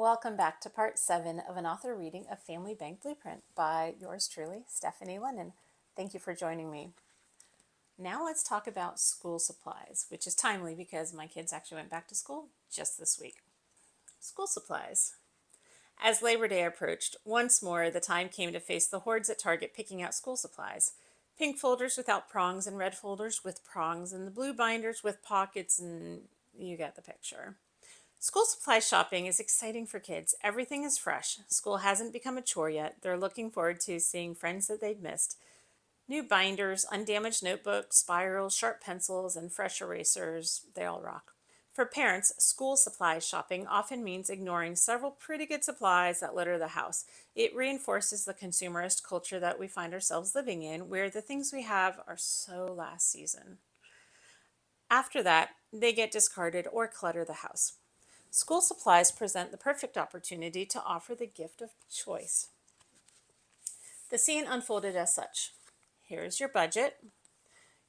Welcome back to part 7 of an author reading of Family Bank Blueprint by yours truly, Stephanie Lennon. Thank you for joining me. Now let's talk about school supplies, which is timely because my kids actually went back to school just this week. School supplies. As Labor Day approached, once more the time came to face the hordes at Target picking out school supplies. Pink folders without prongs and red folders with prongs and the blue binders with pockets, and you get the picture. School supply shopping is exciting for kids. Everything is fresh. School hasn't become a chore yet. They're looking forward to seeing friends that they'd missed. New binders, undamaged notebooks, spirals, sharp pencils, and fresh erasers, they all rock. For parents, school supply shopping often means ignoring several pretty good supplies that litter the house. It reinforces the consumerist culture that we find ourselves living in, where the things we have are so last season. After that, they get discarded or clutter the house. School supplies present the perfect opportunity to offer the gift of choice. The scene unfolded as such. Here's your budget.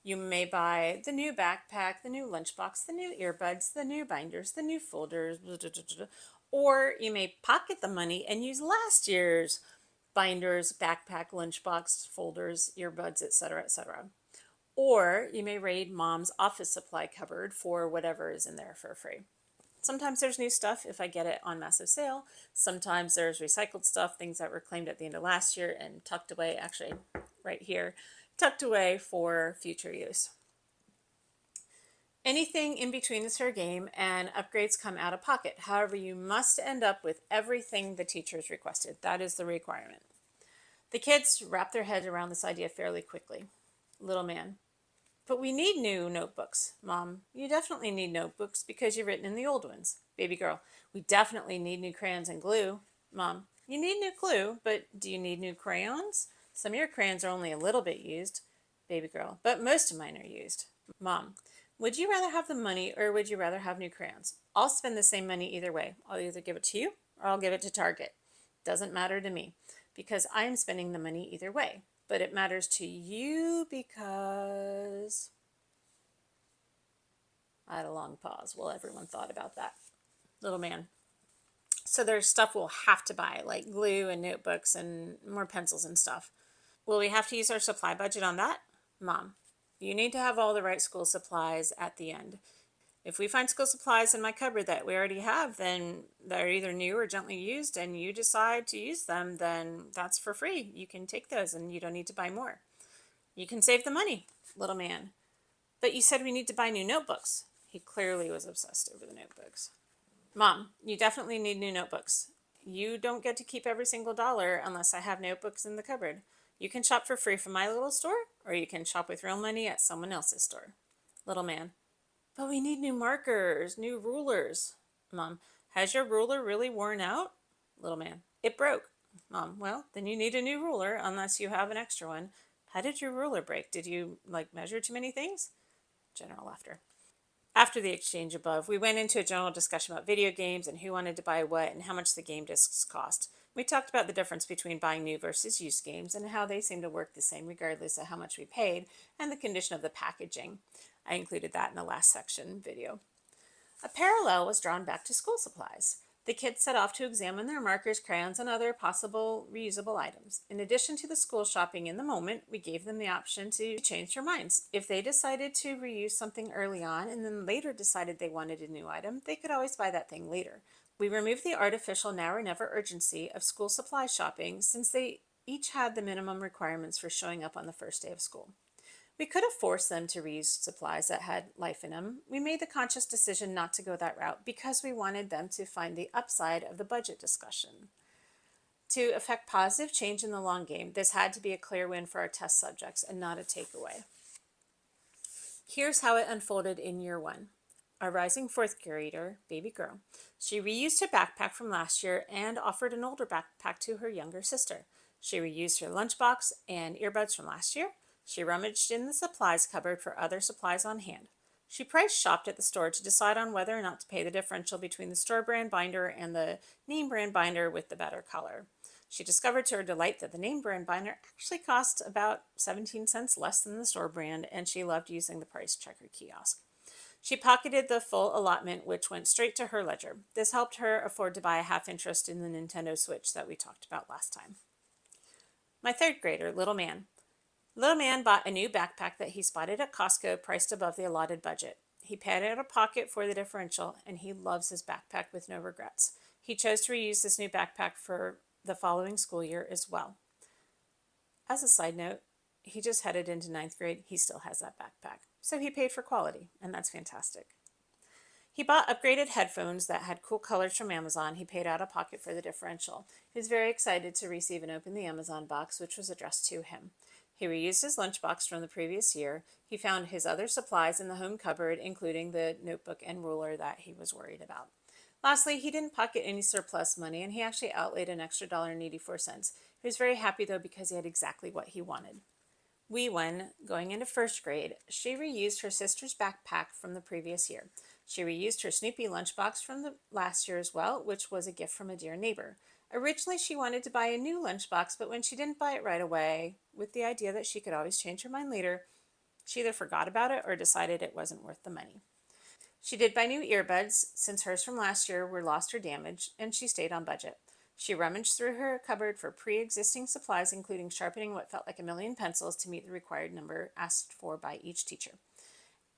You may buy the new backpack, the new lunchbox, the new earbuds, the new binders, the new folders, blah, blah, blah, blah. Or you may pocket the money and use last year's binders, backpack, lunchbox, folders, earbuds, etc., etc. Or you may raid mom's office supply cupboard for whatever is in there for free. Sometimes there's new stuff if I get it on massive sale. Sometimes there's recycled stuff, things that were claimed at the end of last year and tucked away, actually right here, tucked away for future use. Anything in between is fair game and upgrades come out of pocket. However, you must end up with everything the teachers requested. That is the requirement. The kids wrap their heads around this idea fairly quickly. Little man: but we need new notebooks. Mom: you definitely need notebooks because you've written in the old ones. Baby girl: we definitely need new crayons and glue. Mom: you need new glue, but do you need new crayons? Some of your crayons are only a little bit used. Baby girl: but most of mine are used. Mom: would you rather have the money or would you rather have new crayons? I'll spend the same money either way. I'll either give it to you or I'll give it to Target. Doesn't matter to me because I am spending the money either way. But it matters to you because... I had a long pause while everyone thought about that. Little man: so there's stuff we'll have to buy, like glue and notebooks and more pencils and stuff. Will we have to use our supply budget on that? Mom: you need to have all the right school supplies at the end. If we find school supplies in my cupboard that we already have, then they're either new or gently used, and you decide to use them, then that's for free. You can take those and you don't need to buy more. You can save the money. Little man: but you said we need to buy new notebooks. He clearly was obsessed over the notebooks. Mom: you definitely need new notebooks. You don't get to keep every single dollar unless I have notebooks in the cupboard. You can shop for free from my little store, or you can shop with real money at someone else's store. Little man: but we need new markers, new rulers. Mom: has your ruler really worn out? Little man: it broke. Mom: well, then you need a new ruler unless you have an extra one. How did your ruler break? Did you, measure too many things? General laughter. After the exchange above, we went into a general discussion about video games and who wanted to buy what and how much the game discs cost. We talked about the difference between buying new versus used games and how they seem to work the same regardless of how much we paid and the condition of the packaging. I included that in the last section video. A parallel was drawn back to school supplies. The kids set off to examine their markers, crayons, and other possible reusable items. In addition to the school shopping in the moment, we gave them the option to change their minds. If they decided to reuse something early on and then later decided they wanted a new item, they could always buy that thing later. We removed the artificial now or never urgency of school supply shopping since they each had the minimum requirements for showing up on the first day of school. We could have forced them to reuse supplies that had life in them. We made the conscious decision not to go that route because we wanted them to find the upside of the budget discussion. To affect positive change in the long game, this had to be a clear win for our test subjects and not a takeaway. Here's how it unfolded in year 1. Our rising 4th grader, baby girl, she reused her backpack from last year and offered an older backpack to her younger sister. She reused her lunchbox and earbuds from last year. She rummaged in the supplies cupboard for other supplies on hand. She price shopped at the store to decide on whether or not to pay the differential between the store brand binder and the name brand binder with the better color. She discovered to her delight that the name brand binder actually cost about 17 cents less than the store brand, and she loved using the price checker kiosk. She pocketed the full allotment, which went straight to her ledger. This helped her afford to buy a half interest in the Nintendo Switch that we talked about last time. My third grader, Little Man. Little Man bought a new backpack that he spotted at Costco priced above the allotted budget. He paid out a pocket for the differential, and he loves his backpack with no regrets. He chose to reuse this new backpack for the following school year as well. As a side note, he just headed into ninth grade. He still has that backpack. So he paid for quality, and that's fantastic. He bought upgraded headphones that had cool colors from Amazon. He paid out a pocket for the differential. He was very excited to receive and open the Amazon box, which was addressed to him. He reused his lunchbox from the previous year. He found his other supplies in the home cupboard, including the notebook and ruler that he was worried about. Lastly, he didn't pocket any surplus money, and he actually outlaid an extra $1.84. He was very happy, though, because he had exactly what he wanted. Wee Wen, going into first grade, she reused her sister's backpack from the previous year. She reused her Snoopy lunchbox from the last year as well, which was a gift from a dear neighbor. Originally, she wanted to buy a new lunchbox, but when she didn't buy it right away, with the idea that she could always change her mind later, she either forgot about it or decided it wasn't worth the money. She did buy new earbuds, since hers from last year were lost or damaged, and she stayed on budget. She rummaged through her cupboard for pre-existing supplies, including sharpening what felt like a million pencils to meet the required number asked for by each teacher.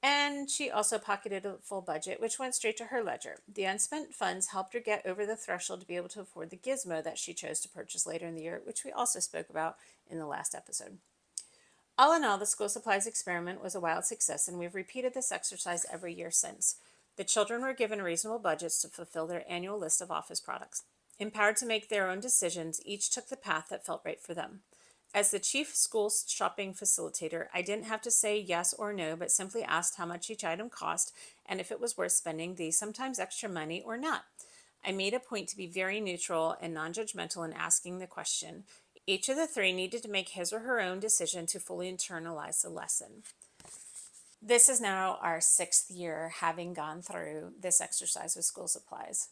And she also pocketed a full budget, which went straight to her ledger. The unspent funds helped her get over the threshold to be able to afford the gizmo that she chose to purchase later in the year, which we also spoke about in the last episode. All in all, the school supplies experiment was a wild success, and we've repeated this exercise every year since. The children were given reasonable budgets to fulfill their annual list of office products. Empowered to make their own decisions, each took the path that felt right for them. As the chief school shopping facilitator, I didn't have to say yes or no, but simply asked how much each item cost and if it was worth spending the sometimes extra money or not. I made a point to be very neutral and non-judgmental in asking the question. Each of the three needed to make his or her own decision to fully internalize the lesson. This is now our 6th year having gone through this exercise with school supplies.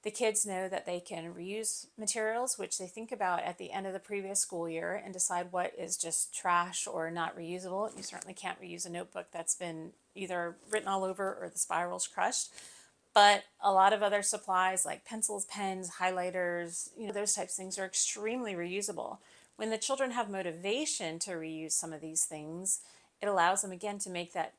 The kids know that they can reuse materials, which they think about at the end of the previous school year and decide what is just trash or not reusable. You certainly can't reuse a notebook that's been either written all over or the spiral's crushed. But a lot of other supplies like pencils, pens, highlighters, those types of things are extremely reusable. When the children have motivation to reuse some of these things, it allows them again to make that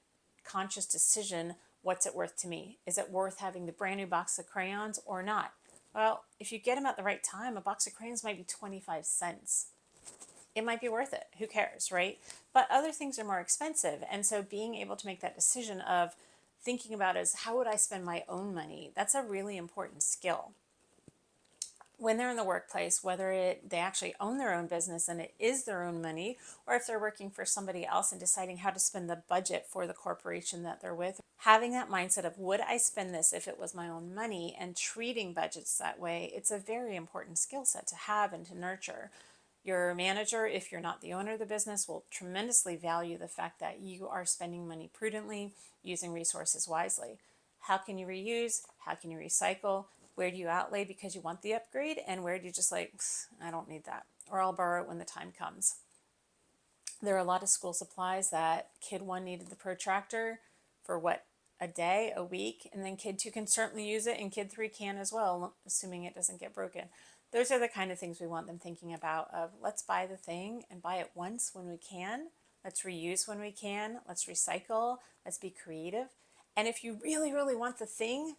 conscious decision. What's it worth to me? Is it worth having the brand new box of crayons or not? Well, if you get them at the right time, a box of crayons might be 25 cents. It might be worth it. Who cares, right? But other things are more expensive. And so being able to make that decision of thinking about is how would I spend my own money? That's a really important skill. When they're in the workplace, whether they actually own their own business and it is their own money, or if they're working for somebody else and deciding how to spend the budget for the corporation that they're with, having that mindset of would I spend this if it was my own money and treating budgets that way, it's a very important skill set to have and to nurture. Your manager, if you're not the owner of the business, will tremendously value the fact that you are spending money prudently, using resources wisely. How can you reuse? How can you recycle? Where do you outlay because you want the upgrade? And where do you just like, I don't need that, or I'll borrow it when the time comes. There are a lot of school supplies that kid 1 needed the protractor for a day, a week, and then kid 2 can certainly use it and kid 3 can as well, assuming it doesn't get broken. Those are the kind of things we want them thinking about of let's buy the thing and buy it once when we can. Let's reuse when we can. Let's recycle. Let's be creative. And if you really, really want the thing,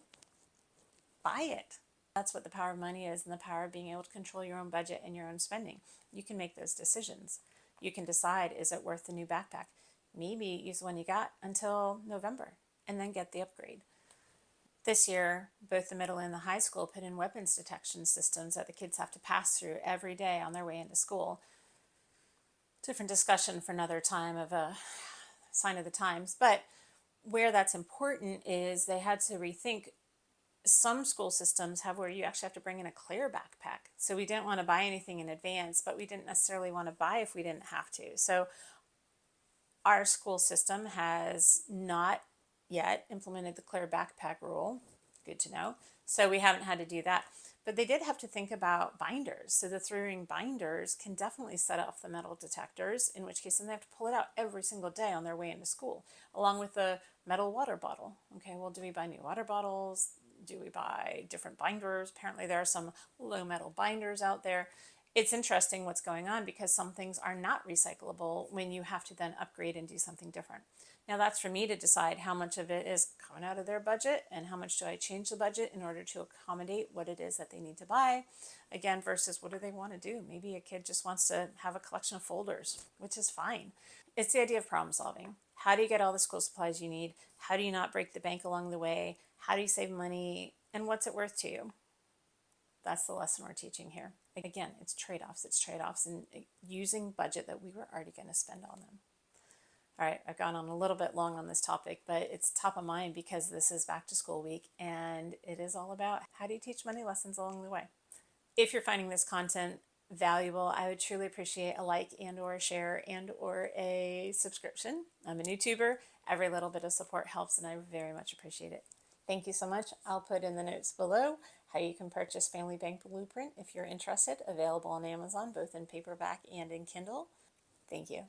buy it. That's what the power of money is, and the power of being able to control your own budget and your own spending. You can make those decisions. You can decide, is it worth the new backpack? Maybe use the one you got until November and then get the upgrade. This year, both the middle and the high school put in weapons detection systems that the kids have to pass through every day on their way into school. Different discussion for another time of a sign of the times. But where that's important is they had to rethink. Some school systems have where you actually have to bring in a clear backpack. So we didn't want to buy anything in advance, but we didn't necessarily want to buy if we didn't have to. So our school system has not yet implemented the clear backpack rule. Good to know. So we haven't had to do that. But they did have to think about binders. So the 3-ring binders can definitely set off the metal detectors, in which case then they have to pull it out every single day on their way into school, along with the metal water bottle. Okay, well, do we buy new water bottles? Do we buy different binders? Apparently there are some low metal binders out there. It's interesting what's going on because some things are not recyclable when you have to then upgrade and do something different. Now that's for me to decide how much of it is coming out of their budget and how much do I change the budget in order to accommodate what it is that they need to buy. Again, versus what do they want to do? Maybe a kid just wants to have a collection of folders, which is fine. It's the idea of problem solving. How do you get all the school supplies you need? How do you not break the bank along the way? How do you save money? And what's it worth to you? That's the lesson we're teaching here. Again, it's trade-offs. It's trade-offs and using budget that we were already going to spend on them. All right, I've gone on a little bit long on this topic, but it's top of mind because this is back to school week and it is all about how do you teach money lessons along the way. If you're finding this content valuable, I would truly appreciate a like and or a share and or a subscription. I'm a YouTuber. Every little bit of support helps and I very much appreciate it. Thank you so much. I'll put in the notes below how you can purchase Family Bank Blueprint if you're interested. Available on Amazon, both in paperback and in Kindle. Thank you.